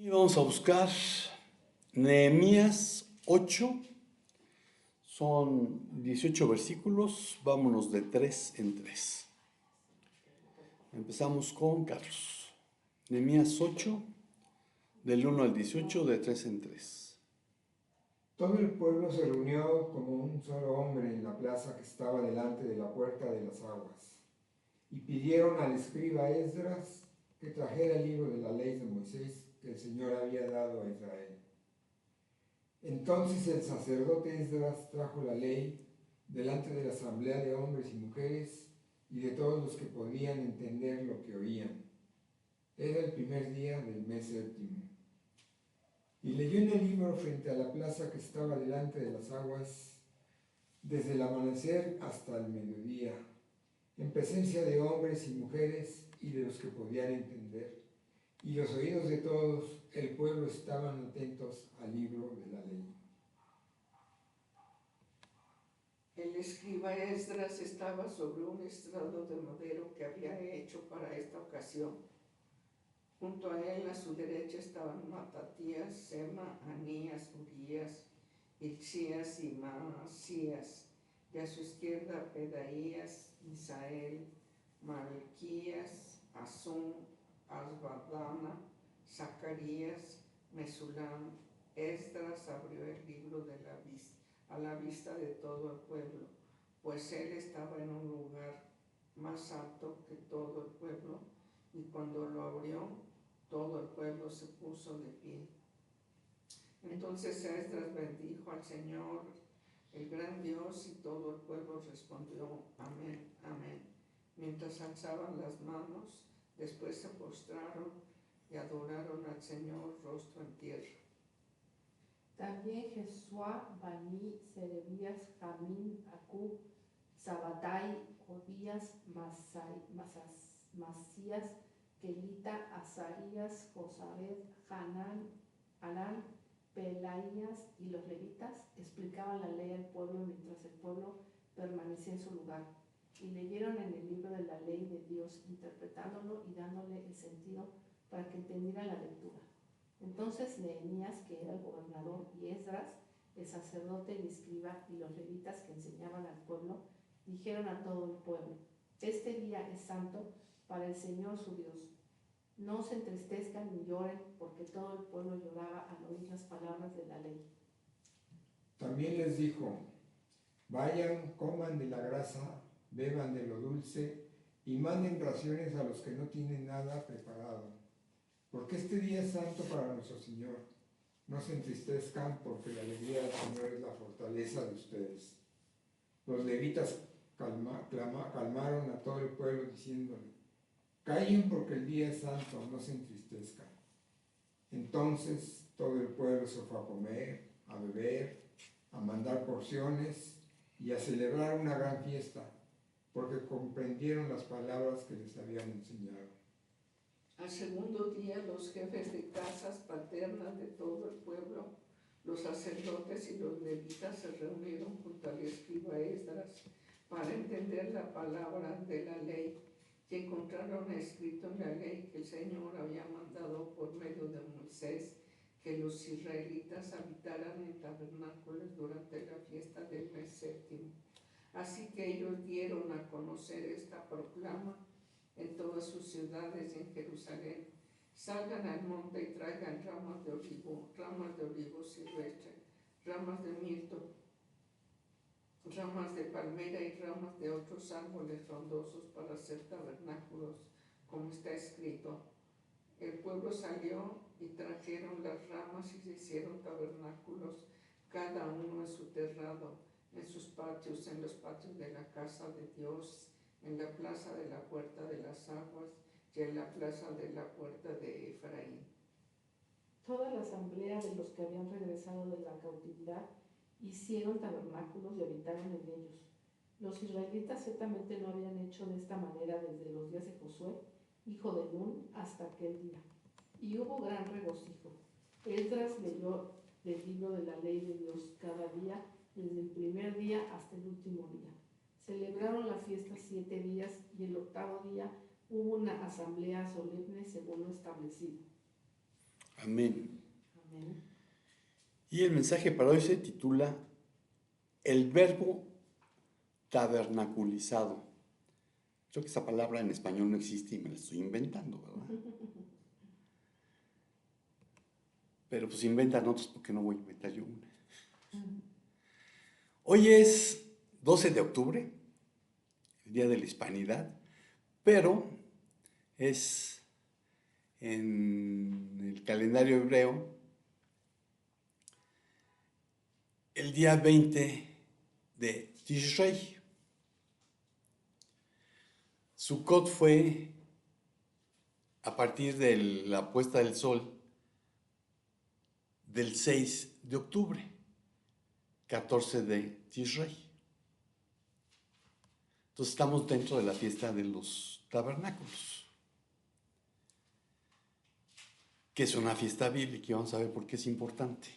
Y vamos a buscar Nehemías 8, son 18 versículos, vámonos de 3 en 3. Empezamos con Carlos. Nehemías 8, del 1 al 18, de 3 en 3. Todo el pueblo se reunió como un solo hombre en la plaza que estaba delante de la puerta de las aguas, y pidieron al escriba Esdras que trajera el libro de la ley de Moisés que el Señor había dado a Israel. Entonces el sacerdote Esdras trajo la ley delante de la asamblea de hombres y mujeres y de todos los que podían entender lo que oían. Era el primer día del mes séptimo. Y leyó en el libro frente a la plaza que estaba delante de las aguas, desde el amanecer hasta el mediodía, en presencia de hombres y mujeres y de los que podían entender. Y los oídos de todos el pueblo estaban atentos al libro de la ley. El escriba Esdras estaba sobre un estrado de madero que había hecho para esta ocasión. Junto a él, a su derecha, estaban Matatías, Sema, Anías, Urías, Hilcías y Maasías, y a su izquierda Pedaías, Misael, Malquías, Asum, Asbadana, Zacarías, Mesulam. Esdras abrió el libro a la vista de todo el pueblo, pues él estaba en un lugar más alto que todo el pueblo, y cuando lo abrió, todo el pueblo se puso de pie. Entonces Esdras bendijo al Señor, el gran Dios, y todo el pueblo respondió: amén, amén, mientras alzaban las manos. Después se postraron y adoraron al Señor rostro en tierra. También Jesuá, Bani, Serebías, Jamín, Acub, Sabatai, Odías, Masías, Kelita, Azarías, Josabed, Hanán, Pelaías y los levitas explicaban la ley al pueblo mientras el pueblo permanecía en su lugar, y leyeron en el libro de la ley de Dios, interpretándolo y dándole el sentido para que entendiera la lectura. Entonces Nehemías, que era el gobernador, y Esdras, el sacerdote y escriba, y los levitas que enseñaban al pueblo, dijeron a todo el pueblo: este día es santo para el Señor su Dios. No se entristezcan ni lloren, porque todo el pueblo lloraba al oír las palabras de la ley. También les dijo: vayan, coman de la grasa, beban de lo dulce y manden raciones a los que no tienen nada preparado, porque este día es santo para nuestro Señor. No se entristezcan, porque la alegría del Señor es la fortaleza de ustedes. Los levitas calmaron a todo el pueblo diciéndole: callen, porque el día es santo, no se entristezcan. Entonces todo el pueblo se fue a comer, a beber, a mandar porciones y a celebrar una gran fiesta, porque comprendieron las palabras que les habían enseñado. Al segundo día, los jefes de casas paternas de todo el pueblo, los sacerdotes y los levitas, se reunieron junto al escriba Esdras para entender la palabra de la ley, y encontraron escrito en la ley que el Señor había mandado por medio de Moisés que los israelitas habitaran en tabernáculos durante la fiesta del mes séptimo. Así que ellos dieron a conocer esta proclama en todas sus ciudades y en Jerusalén: salgan al monte y traigan ramas de olivo silvestre, ramas de mirto, ramas de palmera y ramas de otros árboles frondosos para hacer tabernáculos, como está escrito. El pueblo salió y trajeron las ramas y se hicieron tabernáculos, cada uno en su terrado, en sus patios, en los patios de la casa de Dios, en la plaza de la puerta de las aguas y en la plaza de la puerta de Efraín. Toda la asamblea de los que habían regresado de la cautividad hicieron tabernáculos y habitaron en ellos. Los israelitas ciertamente no habían hecho de esta manera desde los días de Josué, hijo de Nun, hasta aquel día. Y hubo gran regocijo. Esdras leyó del libro de la ley de Dios cada día, desde el primer día hasta el último día. Celebraron la fiesta 7 días, y el 8º día hubo una asamblea solemne según lo establecido. Amén. Amén. Y el mensaje para hoy se titula El verbo tabernaculizado. Creo que esa palabra en español no existe y me la estoy inventando, ¿verdad? Pero pues inventan otros, porque no voy a inventar yo una. Hoy es 12 de octubre, el Día de la Hispanidad, pero es en el calendario hebreo el día 20 de Tishrei. Sukkot fue a partir de la puesta del sol del 6 de octubre, 14 de Tishrei. Entonces estamos dentro de la fiesta de los tabernáculos, que es una fiesta bíblica y vamos a ver por qué es importante.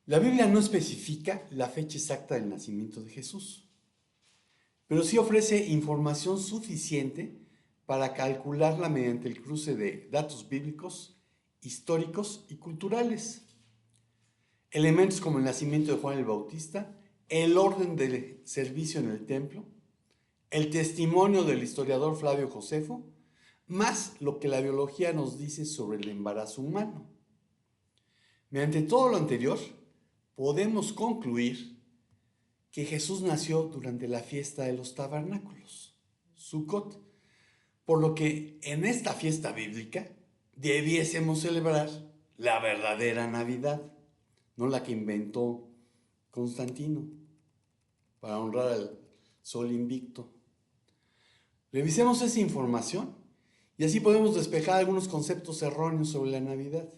La Biblia no especifica la fecha exacta del nacimiento de Jesús, pero sí ofrece información suficiente para calcularla mediante el cruce de datos bíblicos, históricos y culturales. Elementos como el nacimiento de Juan el Bautista, el orden del servicio en el templo, el testimonio del historiador Flavio Josefo, más lo que la biología nos dice sobre el embarazo humano. Mediante todo lo anterior, podemos concluir que Jesús nació durante la fiesta de los tabernáculos, Sukkot, por lo que en esta fiesta bíblica debiésemos celebrar la verdadera Navidad, no la que inventó Constantino para honrar al sol invicto. Revisemos esa información y así podemos despejar algunos conceptos erróneos sobre la Navidad.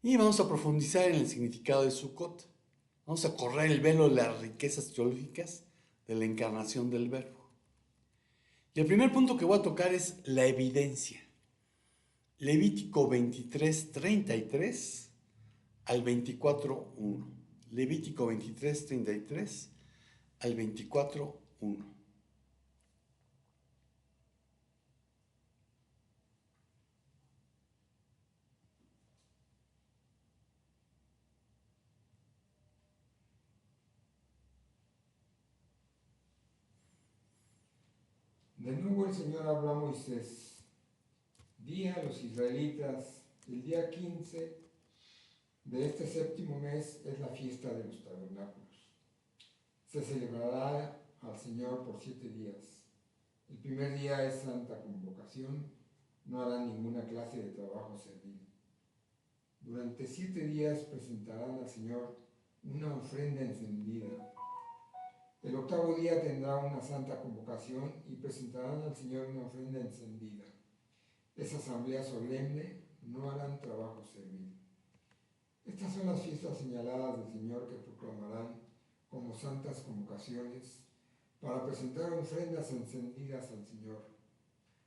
Y vamos a profundizar en el significado de Sukkot. Vamos a correr el velo de las riquezas teológicas de la encarnación del Verbo. Y el primer punto que voy a tocar es la evidencia. Levítico 23, 33 al 24, 1. Levítico 23, 33 al 24, 1. De nuevo el Señor habló a Moisés: di a los israelitas, el día 15 de este séptimo mes es la fiesta de los tabernáculos. Se celebrará al Señor por 7 días. El primer día es santa convocación, no harán ninguna clase de trabajo servil. Durante 7 días presentarán al Señor una ofrenda encendida. El octavo día tendrá una santa convocación y presentarán al Señor una ofrenda encendida. Esa asamblea solemne no harán trabajo servil. Estas son las fiestas señaladas del Señor que proclamarán como santas convocaciones para presentar ofrendas encendidas al Señor,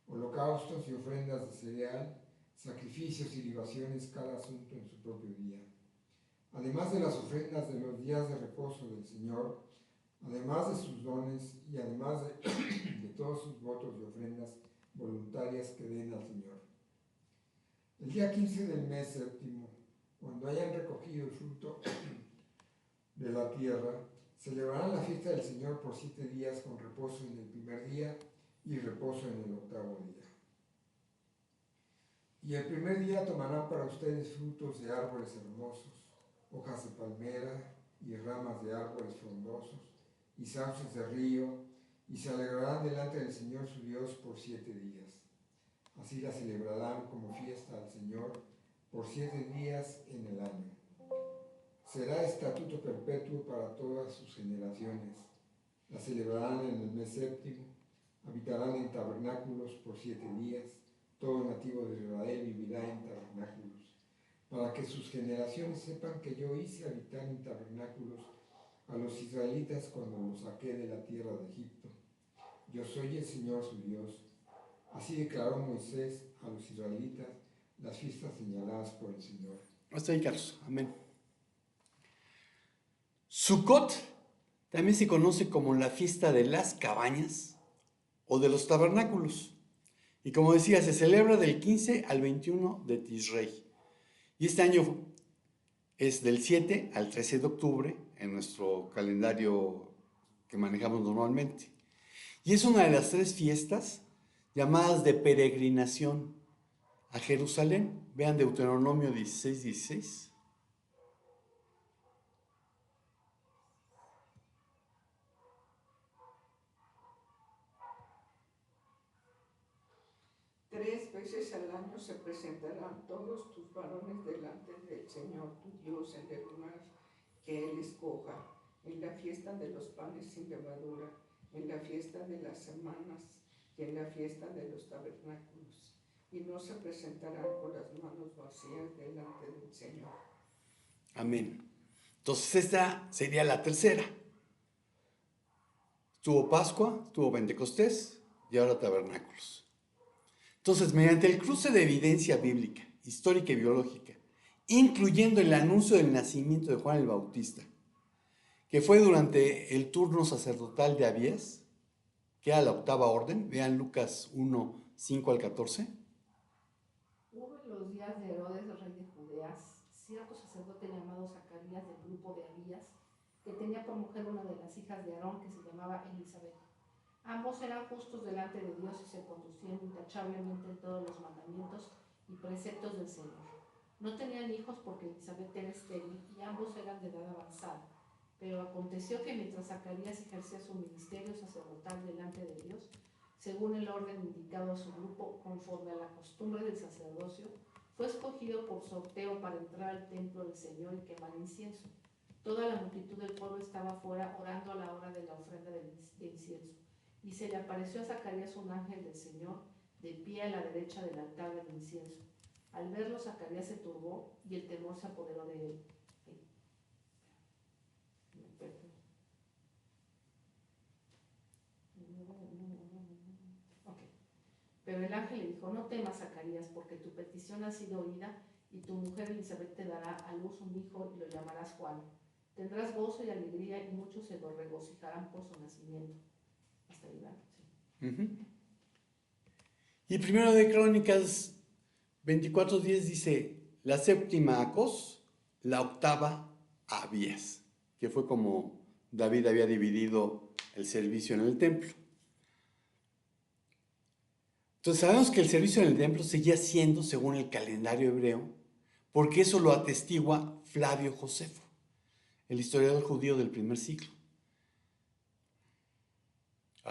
holocaustos y ofrendas de cereal, sacrificios y libaciones, cada asunto en su propio día. Además de las ofrendas de los días de reposo del Señor, además de sus dones y además de todos sus votos y ofrendas voluntarias que den al Señor. El día 15 del mes séptimo, cuando hayan recogido el fruto de la tierra, celebrarán la fiesta del Señor por 7 días con reposo en el primer día y reposo en el octavo día. Y el primer día tomarán para ustedes frutos de árboles hermosos, hojas de palmera y ramas de árboles frondosos, y sauces de río, y se alegrarán delante del Señor su Dios por 7 días. Así la celebrarán como fiesta al Señor por 7 días en el año. Será estatuto perpetuo para todas sus generaciones. La celebrarán en el mes séptimo, habitarán en tabernáculos por 7 días. Todo nativo de Israel vivirá en tabernáculos, para que sus generaciones sepan que yo hice habitar en tabernáculos a los israelitas cuando los saqué de la tierra de Egipto. Yo soy el Señor su Dios. Así declaró Moisés a los israelitas las fiestas señaladas por el Señor. Hasta ahí, Carlos. Amén. Sukkot también se conoce como la fiesta de las cabañas o de los tabernáculos. Y como decía, se celebra del 15 al 21 de Tisrei. Y este año es del 7 al 13 de octubre en nuestro calendario que manejamos normalmente. Y es una de las 3 fiestas llamadas de peregrinación a Jerusalén. Vean Deuteronomio 16:16. Tres veces al año se presentarán todos tus varones delante del Señor tu Dios en el lugar que Él escoja, en la fiesta de los panes sin levadura, en la fiesta de las semanas y en la fiesta de los tabernáculos. Y no se presentarán con las manos vacías delante del Señor. Amén. Entonces esta sería la tercera. Tuvo Pascua, tuvo Pentecostés y ahora tabernáculos. Entonces, mediante el cruce de evidencia bíblica, histórica y biológica, incluyendo el anuncio del nacimiento de Juan el Bautista, que fue durante el turno sacerdotal de Abías, que era la octava orden, vean Lucas 1, 5 al 14. Hubo en los días de Herodes, rey de Judea, cierto sacerdote llamado Zacarías del grupo de Abías, que tenía por mujer una de las hijas de Aarón, que se llamaba Elizabeth. Ambos eran justos delante de Dios y se conducían intachablemente en todos los mandamientos y preceptos del Señor. No tenían hijos porque Elizabeth era estéril y ambos eran de edad avanzada. Pero aconteció que mientras Zacarías ejercía su ministerio sacerdotal delante de Dios, según el orden indicado a su grupo, conforme a la costumbre del sacerdocio, fue escogido por sorteo para entrar al templo del Señor y quemar incienso. Toda la multitud del pueblo estaba fuera orando a la hora de la ofrenda de incienso. Y se le apareció a Zacarías un ángel del Señor, de pie a la derecha del altar del incienso. Al verlo, Zacarías se turbó y el temor se apoderó de él. Pero el ángel le dijo: no temas, Zacarías, porque tu petición ha sido oída, y tu mujer Elizabeth te dará a luz un hijo y lo llamarás Juan. Tendrás gozo y alegría y muchos se lo regocijarán por su nacimiento. Hasta ahí, ¿verdad? Sí. Y primero de Crónicas 24:10 dice: la séptima a Acos, la octava a Abías, que fue como David había dividido el servicio en el templo. Entonces sabemos que el servicio en el templo seguía siendo según el calendario hebreo, porque eso lo atestigua Flavio Josefo, el historiador judío del primer siglo.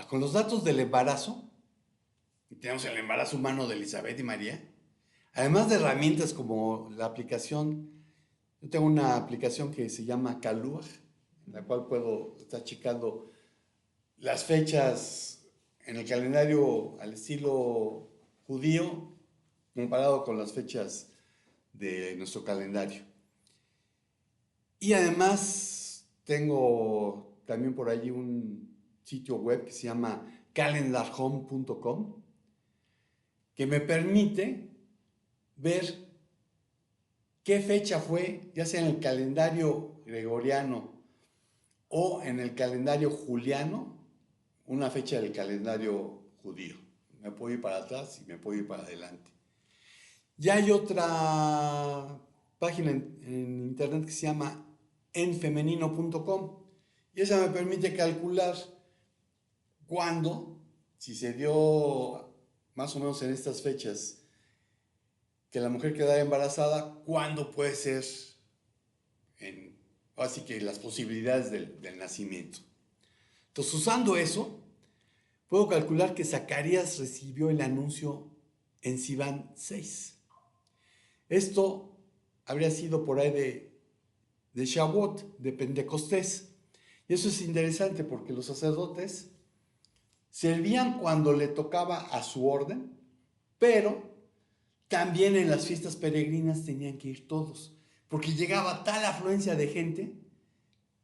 Con los datos del embarazo, tenemos el embarazo humano de Elizabeth y María, además de herramientas como la aplicación, yo tengo una aplicación que se llama Kaluach, en la cual puedo estar checando las fechas en el calendario al estilo judío comparado con las fechas de nuestro calendario. Y además tengo también por allí un sitio web que se llama calendarhome.com, que me permite ver qué fecha fue, ya sea en el calendario gregoriano o en el calendario juliano, una fecha del calendario judío. Me puedo ir para atrás y me puedo ir para adelante. Ya hay otra página en internet que se llama enfemenino.com y esa me permite calcular cuándo, si se dio más o menos en estas fechas que la mujer quedara embarazada, cuándo puede ser, así que las posibilidades del nacimiento. Entonces, usando eso, puedo calcular que Zacarías recibió el anuncio en Sivan 6. Esto habría sido por ahí de Shavuot, de Pentecostés. Y eso es interesante porque los sacerdotes servían cuando le tocaba a su orden, pero también en las fiestas peregrinas tenían que ir todos, porque llegaba tal afluencia de gente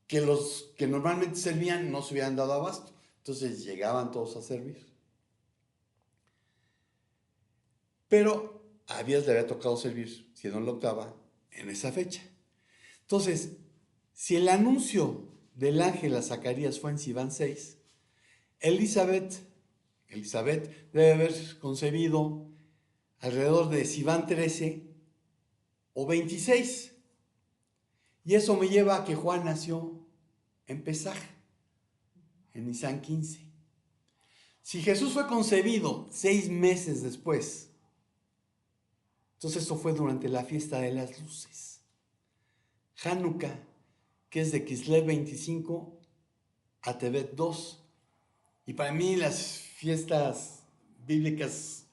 que los que normalmente servían no se hubieran dado abasto. Entonces llegaban todos a servir. Pero a Abías le había tocado servir, siendo la octava, en esa fecha. Entonces, si el anuncio del ángel a Zacarías fue en Sivan 6, Elizabeth Elizabeth debe haber concebido alrededor de si van 13 o 26. Y eso me lleva a que Juan nació en Pesaj, en Nisan 15. Si Jesús fue concebido 6 meses después, entonces eso fue durante la fiesta de las luces. Hanukkah, que es de Kislev 25 a Tevet 2. Y para mí las fiestas bíblicas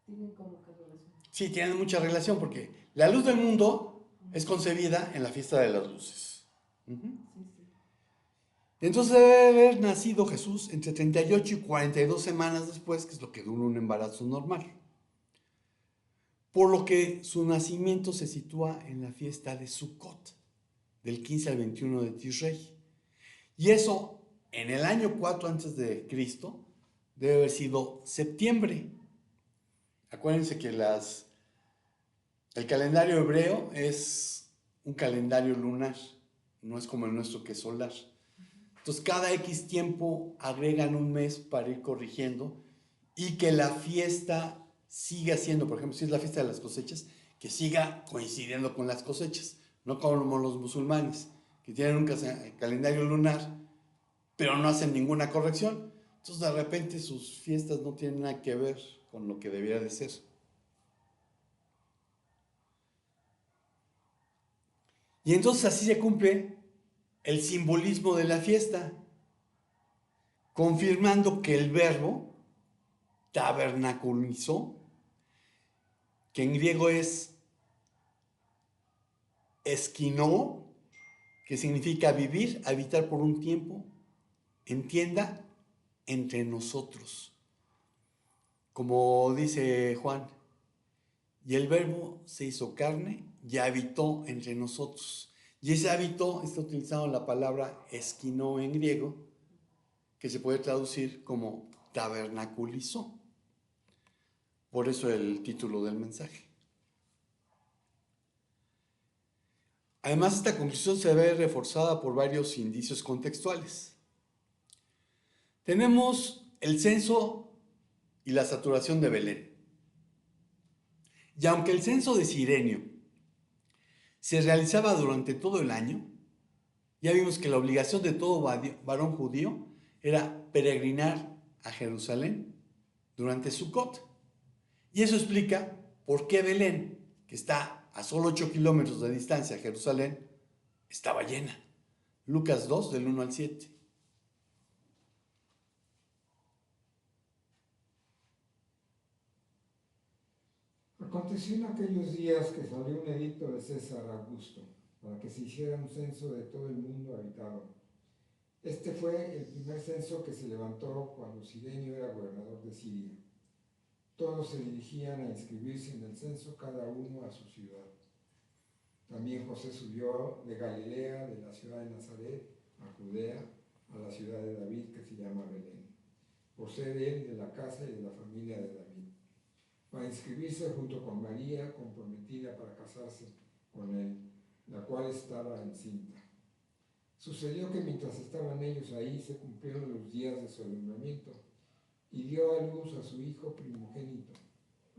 Tienen como que relación. sí tienen mucha relación porque la luz del mundo es concebida en la fiesta de las luces. Sí, sí. Entonces debe haber nacido Jesús entre 38 y 42 semanas después, que es lo que dura un embarazo normal. Por lo que su nacimiento se sitúa en la fiesta de Sukkot, del 15 al 21 de Tishrei. Y eso, en el año 4 antes de Cristo, debe haber sido septiembre. Acuérdense que el calendario hebreo es un calendario lunar, no es como el nuestro que es solar. Entonces, cada X tiempo agregan un mes para ir corrigiendo y que la fiesta siga siendo, por ejemplo, si es la fiesta de las cosechas, que siga coincidiendo con las cosechas, no como los musulmanes, que tienen un calendario lunar, pero no hacen ninguna corrección. Entonces, de repente, sus fiestas no tienen nada que ver con lo que debiera de ser. Y entonces así se cumple el simbolismo de la fiesta, confirmando que el verbo tabernaculizó, que en griego es esquinó, que significa vivir, habitar por un tiempo, en tienda entre nosotros. Como dice Juan, y el verbo se hizo carne y habitó entre nosotros. Y ese habitó está utilizando la palabra esquinó en griego, que se puede traducir como tabernaculizó. Por eso el título del mensaje. Además, esta conclusión se ve reforzada por varios indicios contextuales. Tenemos el censo y la saturación de Belén. Y aunque el censo de Cirenio se realizaba durante todo el año, ya vimos que la obligación de todo varón judío era peregrinar a Jerusalén durante Sukkot. Y eso explica por qué Belén, que está a solo 8 kilómetros de distancia a Jerusalén, estaba llena. Lucas 2, del 1 al 7. Aconteció en aquellos días que salió un edicto de César Augusto para que se hiciera un censo de todo el mundo habitado. Este fue el primer censo que se levantó cuando Cirenio era gobernador de Siria. Todos se dirigían a inscribirse en el censo, cada uno a su ciudad. También José subió de Galilea, de la ciudad de Nazaret, a Judea, a la ciudad de David, que se llama Belén, por ser él de la casa y de la familia de David, para inscribirse junto con María, comprometida para casarse con él, la cual estaba encinta. Sucedió que mientras estaban ellos ahí, se cumplieron los días de su alumbramiento, y dio a luz a su hijo primogénito.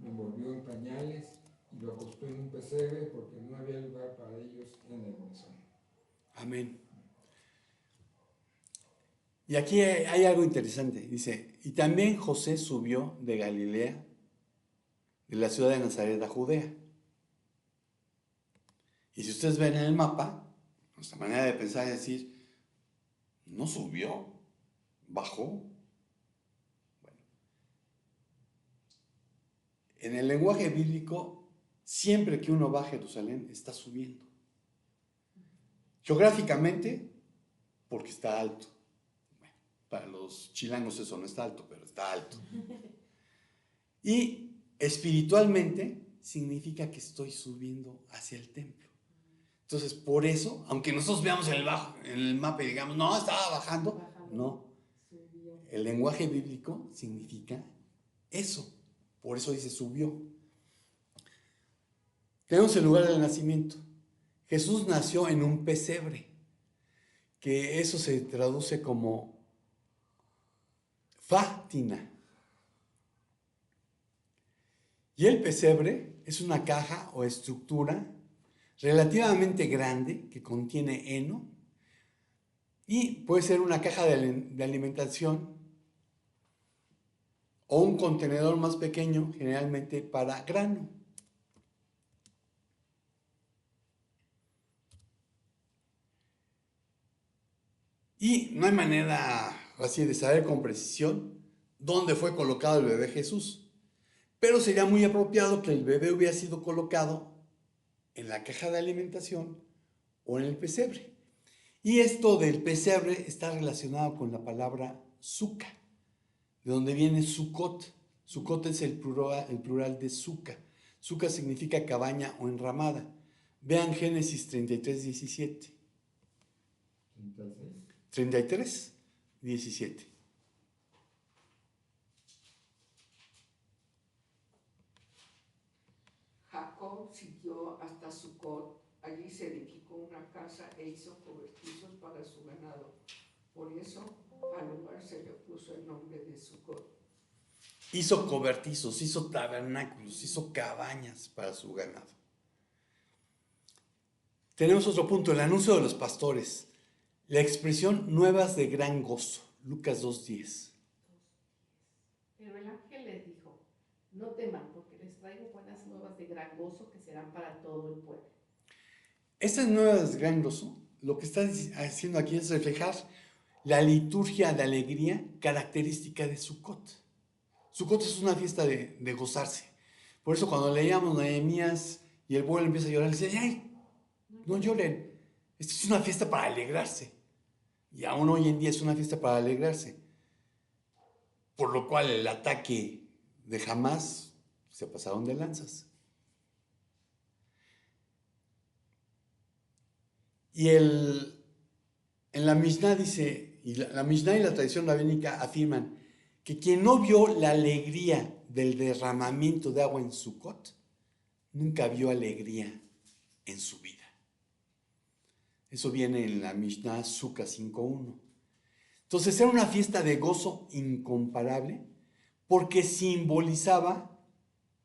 Lo envolvió en pañales y lo acostó en un pesebre porque no había lugar para ellos en el mesón. Amén. Y aquí hay algo interesante. Dice, y también José subió de Galilea, de la ciudad de Nazaret a Judea. Y si ustedes ven en el mapa, nuestra manera de pensar es decir, no subió, bajó. Bueno, en el lenguaje bíblico, siempre que uno va a Jerusalén, está subiendo. Geográficamente, porque está alto. Bueno, para los chilangos eso no está alto, pero está alto. Y espiritualmente significa que estoy subiendo hacia el templo. Entonces, por eso, aunque nosotros veamos en el mapa y digamos, no, estaba bajando, no. El lenguaje bíblico significa eso. Por eso dice subió. Tenemos el lugar del nacimiento. Jesús nació en un pesebre, que eso se traduce como Fátina. Y el pesebre es una caja o estructura relativamente grande que contiene heno y puede ser una caja de alimentación o un contenedor más pequeño, generalmente para grano. Y no hay manera así de saber con precisión dónde fue colocado el bebé Jesús, pero sería muy apropiado que el bebé hubiera sido colocado en la caja de alimentación o en el pesebre. Y esto del pesebre está relacionado con la palabra suca, de donde viene Sucot. Sucot es el plural de suca. Suca significa cabaña o enramada. Vean Génesis 33, 17. 33, 17. Jacob siguió hasta Sucot. Allí se edificó una casa e hizo cobertizos para su ganado. Por eso al lugar se le puso el nombre de Sucot. Hizo cobertizos, hizo tabernáculos, hizo cabañas para su ganado. Tenemos otro punto, el anuncio de los pastores. La expresión nuevas de gran gozo, Lucas 2:10. Pero el ángel les dijo, no teman, porque les traigo buenas nuevas de gran gozo que serán para todo el pueblo. Estas nuevas de gran gozo, lo que está haciendo aquí es reflejar la liturgia de alegría característica de Sucot. Sucot es una fiesta de gozarse. Por eso cuando leíamos Nehemías y el pueblo empieza a llorar, le dice, ¡ay! No lloren, esta es una fiesta para alegrarse. Y aún hoy en día es una fiesta para alegrarse. Por lo cual el ataque de Hamás se pasaron de lanzas. Y en la Mishnah dice, y la Mishnah y la tradición rabínica afirman que quien no vio la alegría del derramamiento de agua en Sucot, nunca vio alegría en su vida. Eso viene en la Mishnah Sukkah 5.1. Entonces era una fiesta de gozo incomparable porque simbolizaba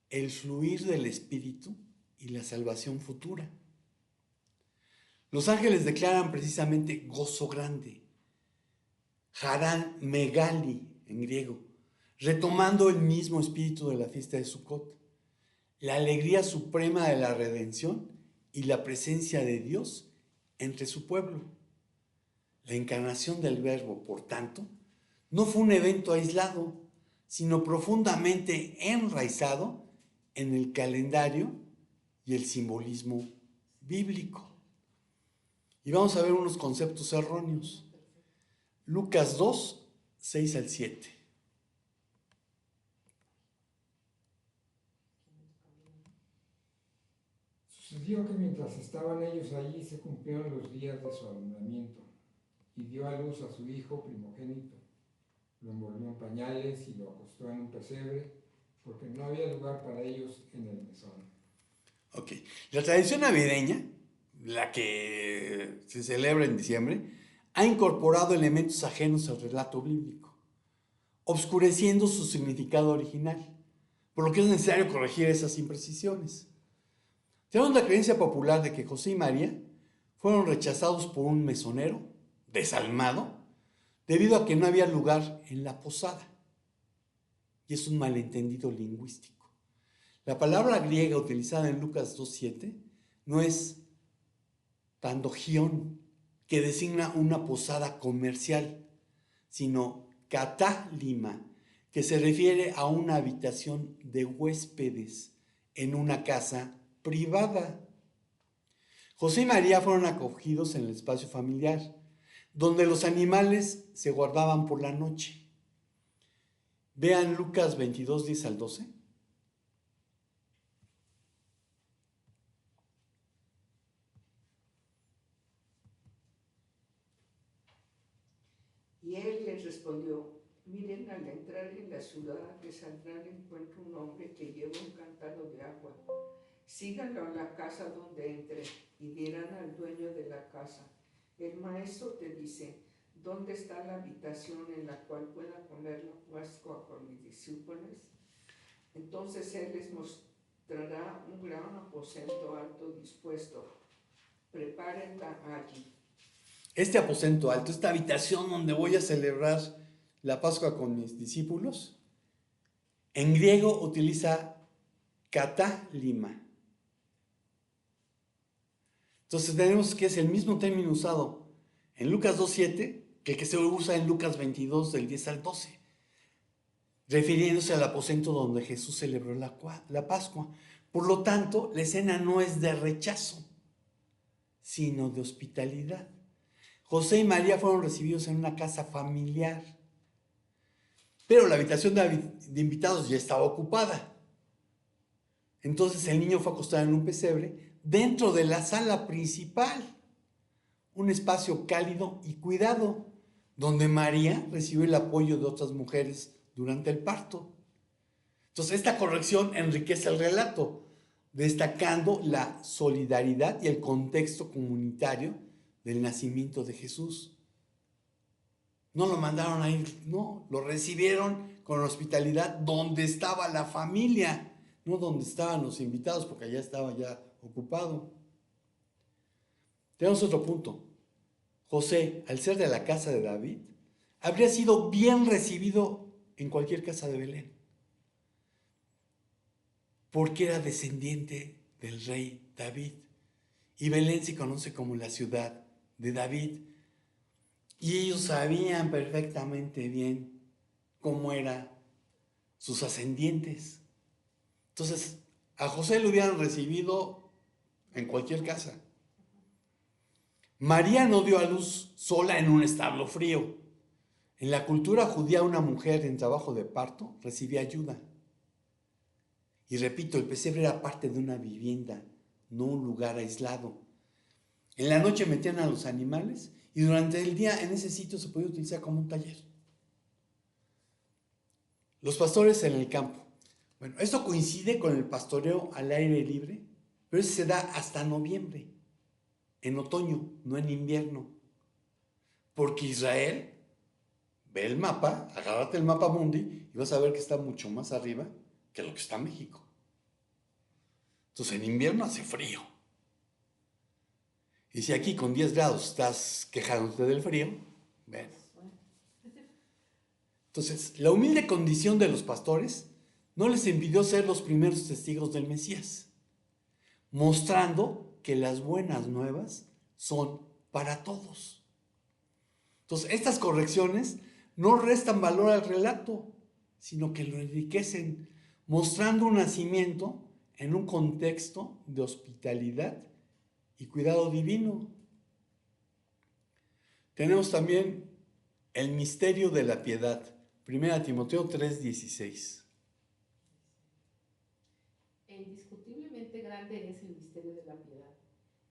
el fluir del Espíritu y la salvación futura. Los ángeles declaran precisamente gozo grande, Haran Megali en griego, retomando el mismo espíritu de la fiesta de Sukkot, la alegría suprema de la redención y la presencia de Dios entre su pueblo. La encarnación del Verbo, por tanto, no fue un evento aislado, sino profundamente enraizado en el calendario y el simbolismo bíblico. Y vamos a ver unos conceptos erróneos. Lucas 2, 6 al 7. Sucedió que mientras estaban ellos allí se cumplieron los días de su alumbramiento y dio a luz a su hijo primogénito. Lo envolvió en pañales y lo acostó en un pesebre porque no había lugar para ellos en el mesón. Ok, la tradición navideña, la que se celebra en diciembre, ha incorporado elementos ajenos al relato bíblico, obscureciendo su significado original, por lo que es necesario corregir esas imprecisiones. Tenemos la creencia popular de que José y María fueron rechazados por un mesonero, desalmado, debido a que no había lugar en la posada. Y es un malentendido lingüístico. La palabra griega utilizada en Lucas 2.7 no es tandogión, que designa una posada comercial, sino katálima, que se refiere a una habitación de huéspedes en una casa privada. José y María fueron acogidos en el espacio familiar, donde los animales se guardaban por la noche. Vean Lucas 22, 10 al 12. Y él les respondió, miren, al entrar en la ciudad les saldrá al encuentro un hombre que lleva un cántaro de agua. Síganlo a la casa donde entre y dirán al dueño de la casa, el maestro te dice, ¿dónde está la habitación en la cual pueda comer la Pascua con mis discípulos? Entonces él les mostrará un gran aposento alto dispuesto. Prepárenla allí. Este aposento alto, esta habitación donde voy a celebrar la Pascua con mis discípulos, en griego utiliza katalima. Entonces tenemos que es el mismo término usado en Lucas 2:7 que el que se usa en Lucas 22 del 10 al 12, refiriéndose al aposento donde Jesús celebró la Pascua. Por lo tanto, la escena no es de rechazo, sino de hospitalidad. José y María fueron recibidos en una casa familiar, pero la habitación de invitados ya estaba ocupada. Entonces el niño fue acostado en un pesebre dentro de la sala principal, un espacio cálido y cuidado, donde María recibió el apoyo de otras mujeres durante el parto. Entonces esta corrección enriquece el relato, destacando la solidaridad y el contexto comunitario del nacimiento de Jesús. No lo mandaron a ir, no, lo recibieron con hospitalidad donde estaba la familia, no donde estaban los invitados, porque allá estaba ya ocupado. Tenemos otro punto. José, al ser de la casa de David, habría sido bien recibido en cualquier casa de Belén, porque era descendiente del rey David. Y Belén se conoce como la ciudad de David. Y ellos sabían perfectamente bien cómo eran sus ascendientes. Entonces, a José lo hubieran recibido en cualquier casa. María no dio a luz sola en un establo frío. En la cultura judía, una mujer en trabajo de parto recibía ayuda. Y repito, el pesebre era parte de una vivienda, no un lugar aislado. En la noche metían a los animales y durante el día en ese sitio se podía utilizar como un taller. Los pastores en el campo. Bueno, esto coincide con el pastoreo al aire libre, pero eso se da hasta noviembre, en otoño, no en invierno. Porque Israel, ve el mapa, agárrate el mapa mundi y vas a ver que está mucho más arriba que lo que está México. Entonces en invierno hace frío. Y si aquí con 10 grados estás quejándote del frío, ven. Entonces, la humilde condición de los pastores no les impidió ser los primeros testigos del Mesías, mostrando que las buenas nuevas son para todos. Entonces, estas correcciones no restan valor al relato, sino que lo enriquecen, mostrando un nacimiento en un contexto de hospitalidad y cuidado divino. Tenemos también el misterio de la piedad. 1 Timoteo 3:16. E indiscutiblemente grande es el misterio de la piedad.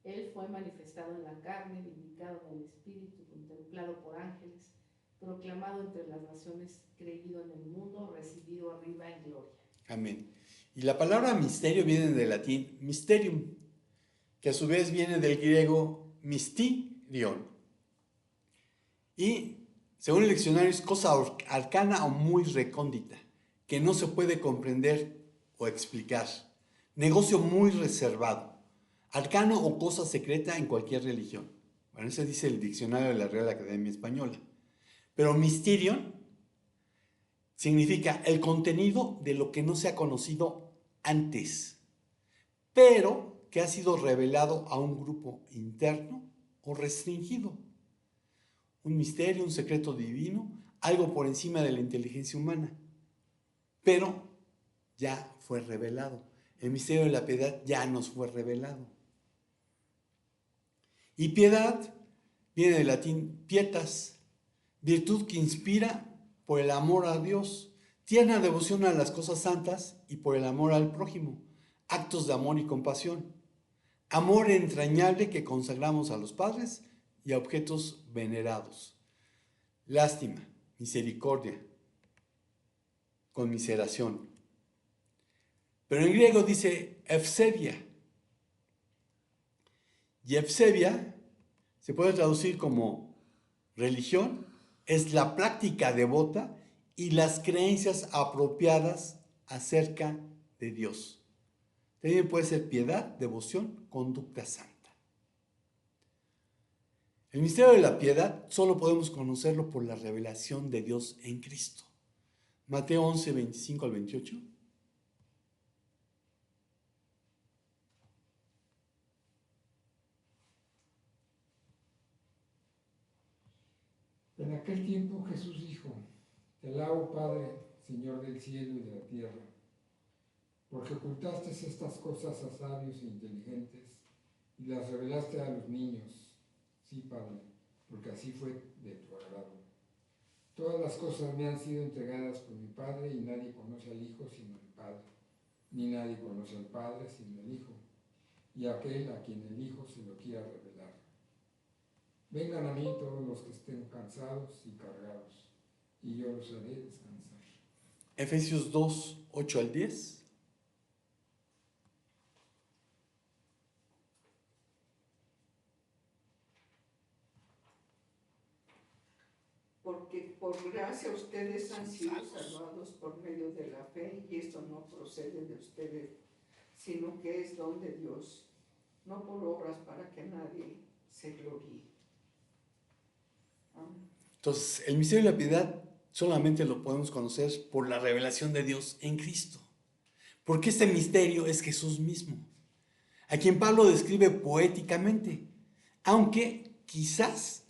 Él fue manifestado en la carne, vindicado en el Espíritu, contemplado por ángeles, proclamado entre las naciones, creído en el mundo, recibido arriba en gloria. Amén. Y la palabra misterio viene del latín mysterium, que a su vez viene del griego mysterion. Y según el diccionario es cosa arcana o muy recóndita, que no se puede comprender o explicar. Negocio muy reservado. Arcano o cosa secreta en cualquier religión. Bueno, eso dice el diccionario de la Real Academia Española. Pero mysterion significa el contenido de lo que no se ha conocido antes, pero que ha sido revelado a un grupo interno o restringido. Un misterio, un secreto divino, algo por encima de la inteligencia humana, pero ya fue revelado. El misterio de la piedad ya nos fue revelado. Y piedad viene del latín pietas, virtud que inspira por el amor a Dios, tierna devoción a las cosas santas y por el amor al prójimo, actos de amor y compasión. Amor entrañable que consagramos a los padres y a objetos venerados. Lástima, misericordia, conmiseración. Pero en griego dice eusebia. Y eusebia se puede traducir como Religión es la práctica devota y las creencias apropiadas acerca de Dios. También puede ser piedad, devoción, conducta santa. El misterio de la piedad solo podemos conocerlo por la revelación de Dios en Cristo. Mateo 11, 25 al 28. En aquel tiempo Jesús dijo: Te alabo, Padre, Señor del cielo y de la tierra, porque ocultaste estas cosas a sabios e inteligentes y las revelaste a los niños. Sí, Padre, porque así fue de tu agrado. Todas las cosas me han sido entregadas por mi Padre, y nadie conoce al Hijo sino el Padre, ni nadie conoce al Padre sino el Hijo, y aquel a quien el Hijo se lo quiera revelar. Vengan a mí todos los que estén cansados y cargados, y yo los haré descansar. Efesios 2, 8 al 10. Porque por gracia ustedes han sido salvados por medio de la fe, y esto no procede de ustedes, sino que es don de Dios, no por obras para que nadie se gloríe. Amén. Entonces, el misterio de la piedad solamente lo podemos conocer por la revelación de Dios en Cristo. Porque este misterio es Jesús mismo, a quien Pablo describe poéticamente, aunque quizás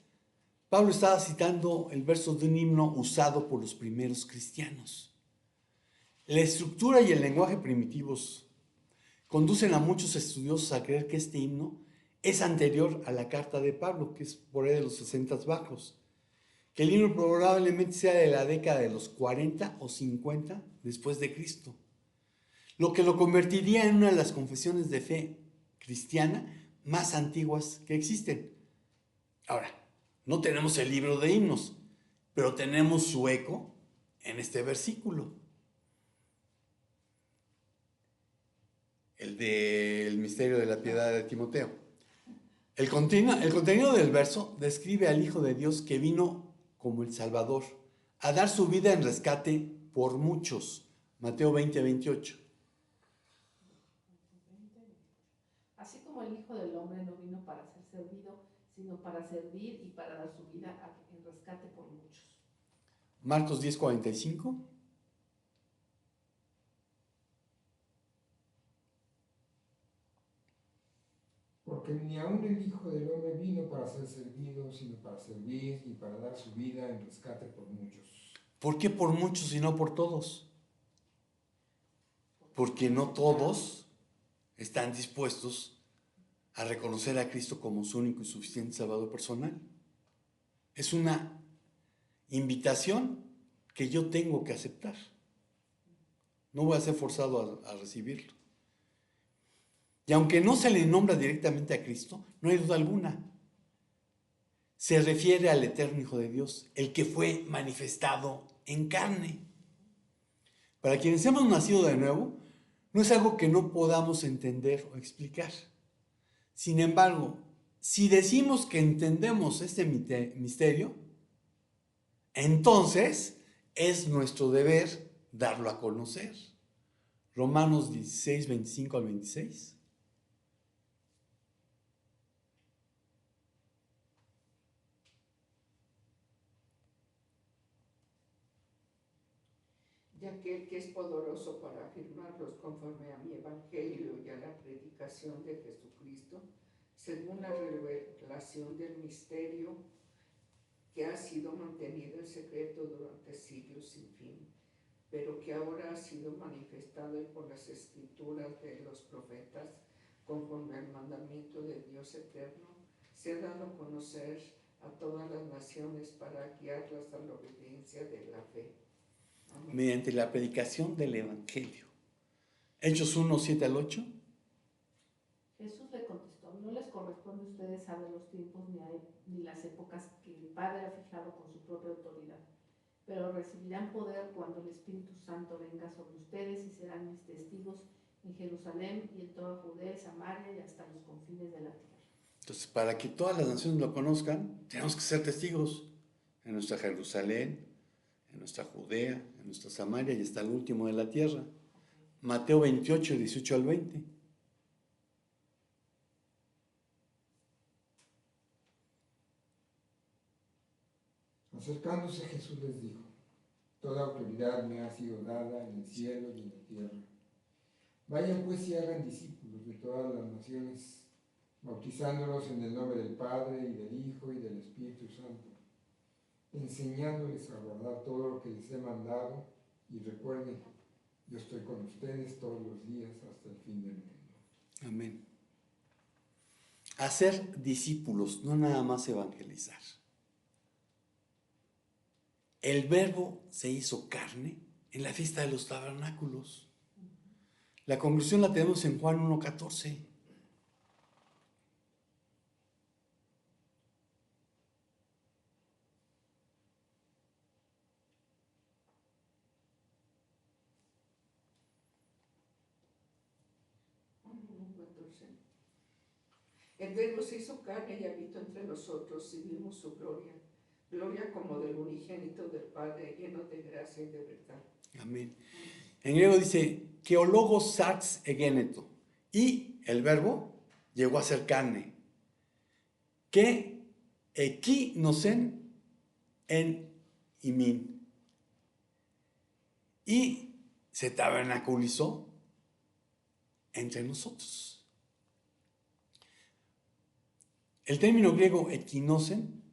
Pablo estaba citando el verso de un himno usado por los primeros cristianos. La estructura y el lenguaje primitivos conducen a muchos estudiosos a creer que este himno es anterior a la carta de Pablo, que es por ahí de los 60 bajos, que el himno probablemente sea de la década de los 40 o 50 después de Cristo, lo que lo convertiría en una de las confesiones de fe cristiana más antiguas que existen. Ahora, no tenemos el libro de himnos, pero tenemos su eco en este versículo. El del misterio de la piedad de Timoteo. El contenido del verso describe al Hijo de Dios que vino como el Salvador a dar su vida en rescate por muchos. Mateo 20, 28. Así como el Hijo del Hombre no vino para ser servido, sino para servir y para dar su vida en rescate por muchos. Marcos 10, 45. Porque ni aun el Hijo del Hombre vino para ser servido, sino para servir y para dar su vida en rescate por muchos. ¿Por qué por muchos y no por todos? Porque no todos están dispuestos a reconocer a Cristo como su único y suficiente Salvador personal. Es una invitación que yo tengo que aceptar. No voy a ser forzado a recibirlo. Y aunque no se le nombra directamente a Cristo, no hay duda alguna. Se refiere al eterno Hijo de Dios, el que fue manifestado en carne. Para quienes hemos nacido de nuevo, no es algo que no podamos entender o explicar. Sin embargo, si decimos que entendemos este misterio, entonces es nuestro deber darlo a conocer. Romanos 16, 25 al 26. Y aquel que es poderoso para afirmarlos conforme a mi evangelio y a la predicación de Jesucristo, según la revelación del misterio que ha sido mantenido en secreto durante siglos sin fin, pero que ahora ha sido manifestado por las escrituras de los profetas, conforme al mandamiento de Dios eterno, se ha dado a conocer a todas las naciones para guiarlas a la obediencia de la fe. Amén. Mediante la predicación del Evangelio. Hechos 1, 7 al 8. Jesús le contestó: no les corresponde a ustedes saber los tiempos ni las épocas que el Padre ha fijado con su propia autoridad, pero recibirán poder cuando el Espíritu Santo venga sobre ustedes y serán mis testigos en Jerusalén y en toda Judea y Samaria y hasta los confines de la tierra. Entonces, para que todas las naciones lo conozcan, tenemos que ser testigos. en nuestra Jerusalén, en nuestra Judea, en nuestra Samaria y hasta el último de la tierra. Mateo 28, 18 al 20. Acercándose Jesús les dijo: toda autoridad me ha sido dada en el cielo y en la tierra. Vayan pues y hagan discípulos de todas las naciones, bautizándolos en el nombre del Padre y del Hijo y del Espíritu Santo, enseñándoles a guardar todo lo que les he mandado, y recuerden, yo estoy con ustedes todos los días hasta el fin del mundo. Amén. Hacer discípulos, no nada más evangelizar. El Verbo se hizo carne en la fiesta de los tabernáculos. La conclusión la tenemos en Juan 1:14. El Verbo se hizo carne y habitó entre nosotros y vimos su gloria, gloria como del unigénito del Padre, lleno de gracia y de verdad. Amén. En griego dice, que o logos sarx egeneto, y el Verbo llegó a ser carne, que equinosen en imin, y se tabernaculizó entre nosotros. El término griego equinosen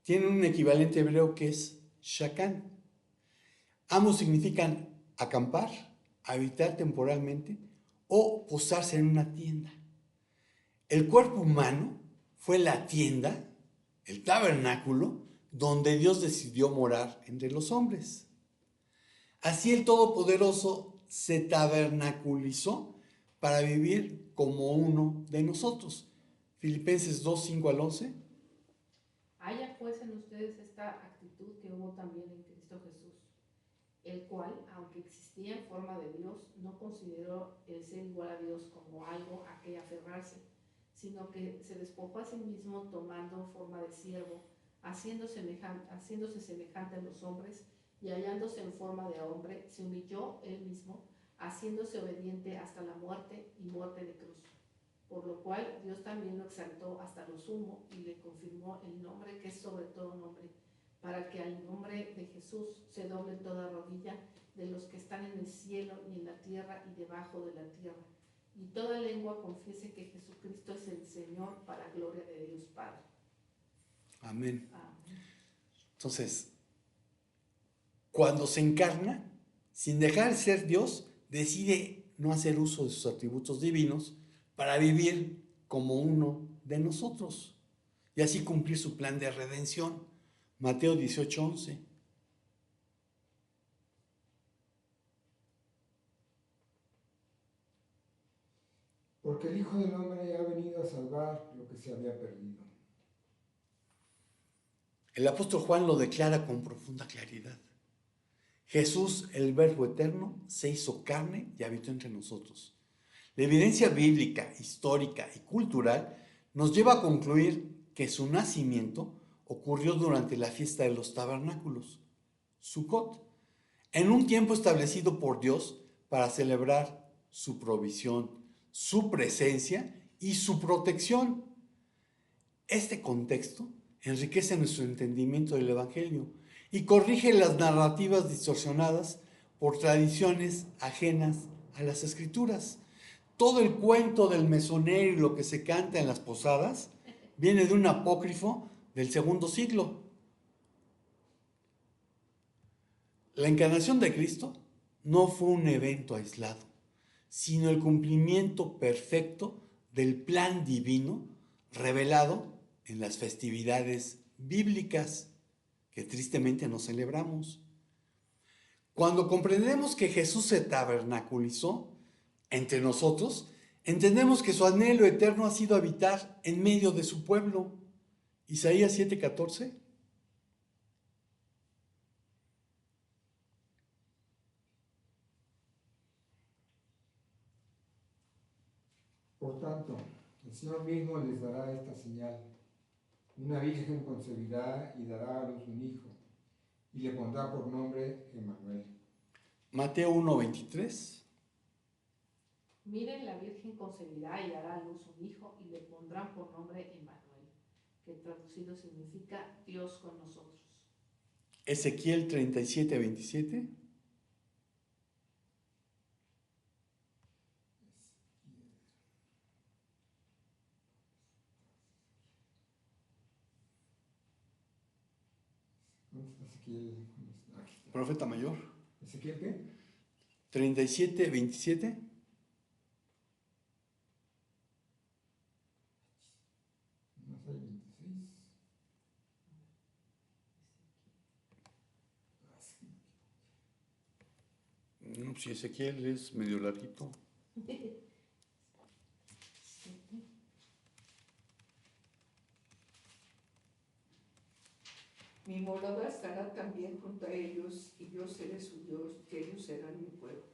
tiene un equivalente hebreo que es shakán. Ambos significan acampar, habitar temporalmente o posarse en una tienda. El cuerpo humano fue la tienda, el tabernáculo, donde Dios decidió morar entre los hombres. Así el Todopoderoso se tabernaculizó para vivir como uno de nosotros. Filipenses 2, 5 al 11. Haya pues en ustedes esta actitud que hubo también en Cristo Jesús, el cual, aunque existía en forma de Dios, no consideró el ser igual a Dios como algo a que aferrarse, sino que se despojó a sí mismo tomando forma de siervo, haciéndose semejante a los hombres, y hallándose en forma de hombre, se humilló él mismo, haciéndose obediente hasta la muerte y muerte de cruz. Por lo cual Dios también lo exaltó hasta lo sumo y le confirmó el nombre que es sobre todo nombre, para que al nombre de Jesús se doble toda rodilla de los que están en el cielo y en la tierra y debajo de la tierra, y toda lengua confiese que Jesucristo es el Señor, para gloria de Dios Padre. Amén. Amén. Entonces, cuando se encarna, sin dejar de ser Dios, decide no hacer uso de sus atributos divinos para vivir como uno de nosotros y así cumplir su plan de redención. Mateo 18, 11. Porque el Hijo del Hombre ha venido a salvar lo que se había perdido. El apóstol Juan lo declara con profunda claridad. Jesús, el Verbo eterno, se hizo carne y habitó entre nosotros. La evidencia bíblica, histórica y cultural nos lleva a concluir que su nacimiento ocurrió durante la fiesta de los tabernáculos, Sukkot, en un tiempo establecido por Dios para celebrar su provisión, su presencia y su protección. Este contexto enriquece nuestro entendimiento del Evangelio y corrige las narrativas distorsionadas por tradiciones ajenas a las Escrituras. Todo el cuento del mesonero y lo que se canta en las posadas viene de un apócrifo del segundo siglo. La encarnación de Cristo no fue un evento aislado, sino el cumplimiento perfecto del plan divino revelado en las festividades bíblicas que tristemente no celebramos. Cuando comprendemos que Jesús se tabernaculizó entre nosotros, entendemos que su anhelo eterno ha sido habitar en medio de su pueblo. Isaías 7:14. Por tanto, el Señor mismo les dará esta señal. Una virgen concebirá y dará a luz un hijo, y le pondrá por nombre Emmanuel. Mateo 1:23. Miren, la Virgen concebirá y dará a luz un hijo y le pondrán por nombre Emmanuel, que traducido significa Dios con nosotros. Ezequiel 37:27. ¿Dónde está Ezequiel? Aquí está. Profeta mayor. ¿Ezequiel qué? 37:27. No sé, 26. No, si Ezequiel es medio larguito. Mi morada estará también junto a ellos, y yo seré su Dios, y ellos serán mi pueblo.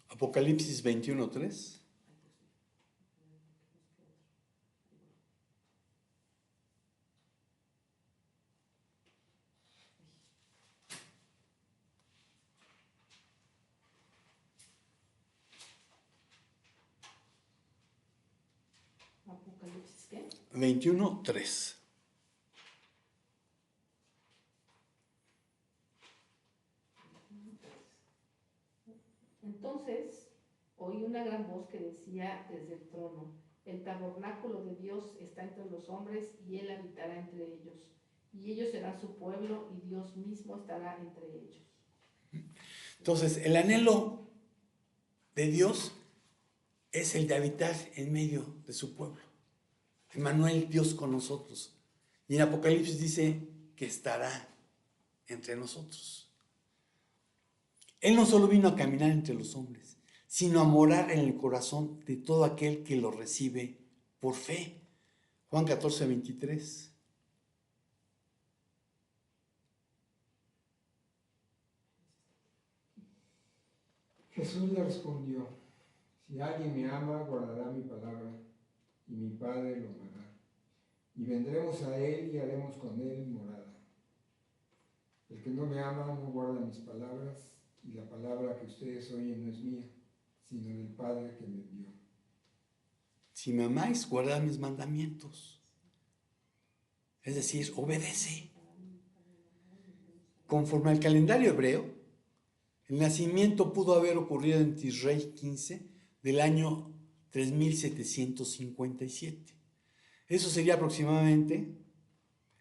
Apocalipsis 21:3. ¿Apocalipsis qué? 21:3. Entonces oí una gran voz que decía desde el trono: el tabernáculo de Dios está entre los hombres y Él habitará entre ellos. Y ellos serán su pueblo y Dios mismo estará entre ellos. Entonces, el anhelo de Dios es el de habitar en medio de su pueblo. Emmanuel, Dios con nosotros. Y en Apocalipsis dice que estará entre nosotros. Él no solo vino a caminar entre los hombres, sino a morar en el corazón de todo aquel que lo recibe por fe. Juan 14:23. Jesús le respondió: si alguien me ama, guardará mi palabra, y mi Padre lo amará. Y vendremos a él y haremos con él morada. El que no me ama no guarda mis palabras, y la palabra que ustedes oyen no es mía, sino del Padre que me envió. Si me amáis, guardad mis mandamientos. Es decir, obedece. Conforme al calendario hebreo, el nacimiento pudo haber ocurrido en Tisrei 15 del año 3757. Eso sería aproximadamente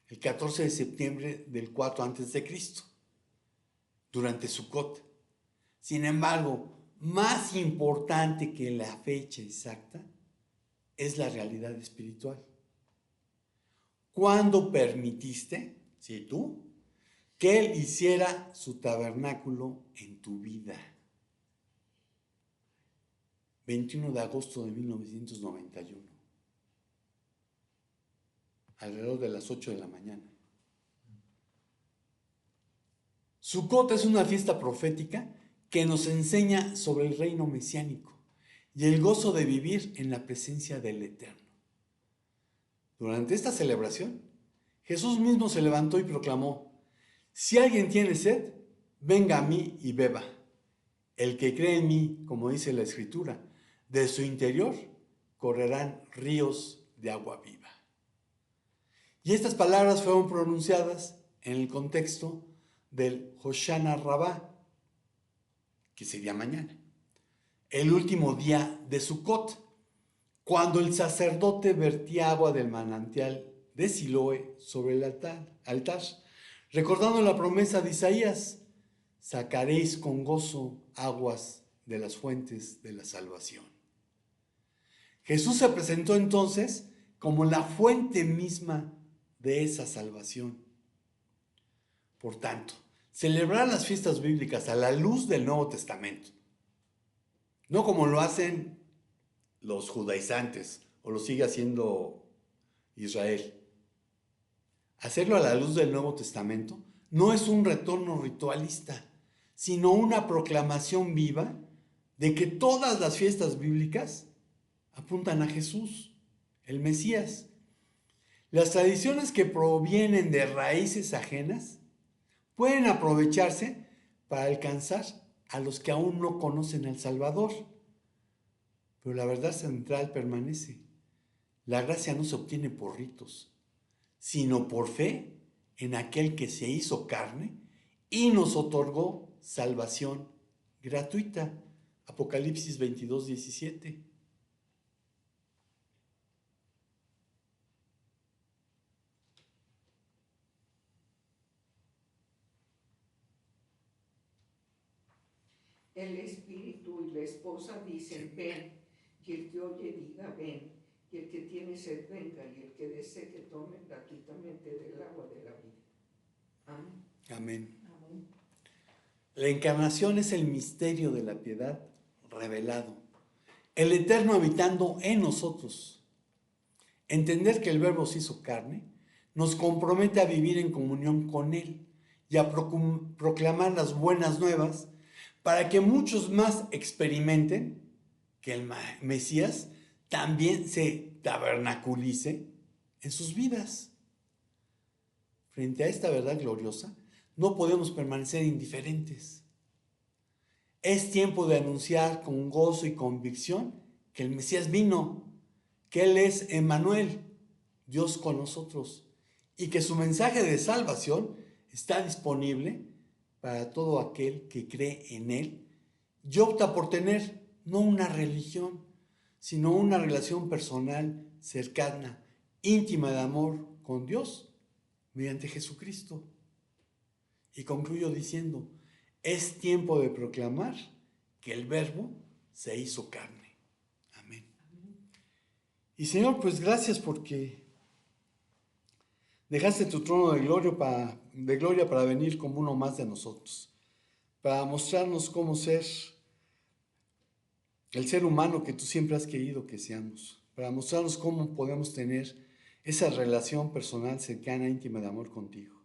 el 14 de septiembre del 4 a.C., durante Sukkot. Sin embargo, más importante que la fecha exacta es la realidad espiritual. ¿Cuándo permitiste, si tú, que Él hiciera su tabernáculo en tu vida? 21 de agosto de 1991, alrededor de las 8 de la mañana. Sukkot es una fiesta profética que nos enseña sobre el reino mesiánico y el gozo de vivir en la presencia del Eterno. Durante esta celebración, Jesús mismo se levantó y proclamó: si alguien tiene sed, venga a mí y beba. El que cree en mí, como dice la Escritura, de su interior correrán ríos de agua viva. Y estas palabras fueron pronunciadas en el contexto del Hoshana Rabbah, que sería mañana, el último día de Sukkot, cuando el sacerdote vertía agua del manantial de Siloé sobre el altar, recordando la promesa de Isaías: sacaréis con gozo aguas de las fuentes de la salvación. Jesús se presentó entonces como la fuente misma de esa salvación. Por tanto, celebrar las fiestas bíblicas a la luz del Nuevo Testamento, no como lo hacen los judaizantes o lo sigue haciendo Israel. Hacerlo a la luz del Nuevo Testamento no es un retorno ritualista, sino una proclamación viva de que todas las fiestas bíblicas apuntan a Jesús, el Mesías. Las tradiciones que provienen de raíces ajenas pueden aprovecharse para alcanzar a los que aún no conocen al Salvador. Pero la verdad central permanece. La gracia no se obtiene por ritos, sino por fe en aquel que se hizo carne y nos otorgó salvación gratuita. Apocalipsis 22:17. El espíritu y la esposa dicen, ven, y el que oye diga, ven, y el que tiene sed venga, y el que desee que tome gratuitamente del agua de la vida. Amén. Amén. Amén. La encarnación es el misterio de la piedad revelado, el Eterno habitando en nosotros. Entender que el Verbo se hizo carne nos compromete a vivir en comunión con Él y a proclamar las buenas nuevas para que muchos más experimenten que el Mesías también se tabernaculice en sus vidas. Frente a esta verdad gloriosa, no podemos permanecer indiferentes. Es tiempo de anunciar con gozo y convicción que el Mesías vino, que Él es Emmanuel, Dios con nosotros, y que su mensaje de salvación está disponible para todo aquel que cree en Él y opta por tener no una religión, sino una relación personal, cercana, íntima de amor con Dios mediante Jesucristo. Y concluyo diciendo, es tiempo de proclamar que el Verbo se hizo carne. Amén. Y Señor, pues gracias porque dejaste tu trono de gloria para venir como uno más de nosotros, para mostrarnos cómo ser el ser humano que tú siempre has querido que seamos, para mostrarnos cómo podemos tener esa relación personal, cercana, íntima de amor contigo.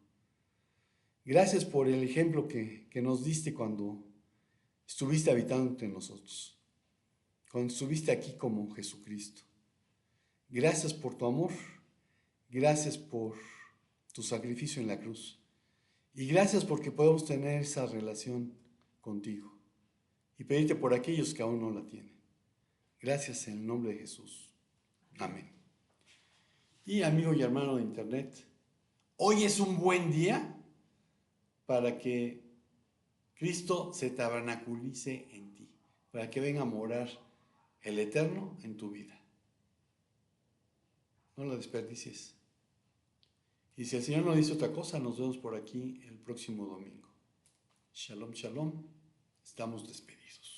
Gracias por el ejemplo que nos diste cuando estuviste habitando entre nosotros, cuando estuviste aquí como Jesucristo. Gracias por tu amor, gracias por tu sacrificio en la cruz y gracias porque podemos tener esa relación contigo y pedirte por aquellos que aún no la tienen. Gracias en el nombre de Jesús. Amén. Y amigo y hermano de internet, hoy es un buen día para que Cristo se tabernaculice en ti, para que venga a morar el Eterno en tu vida. No lo desperdicies. Y si el Señor no dice otra cosa, nos vemos por aquí el próximo domingo. Shalom, shalom. Estamos despedidos.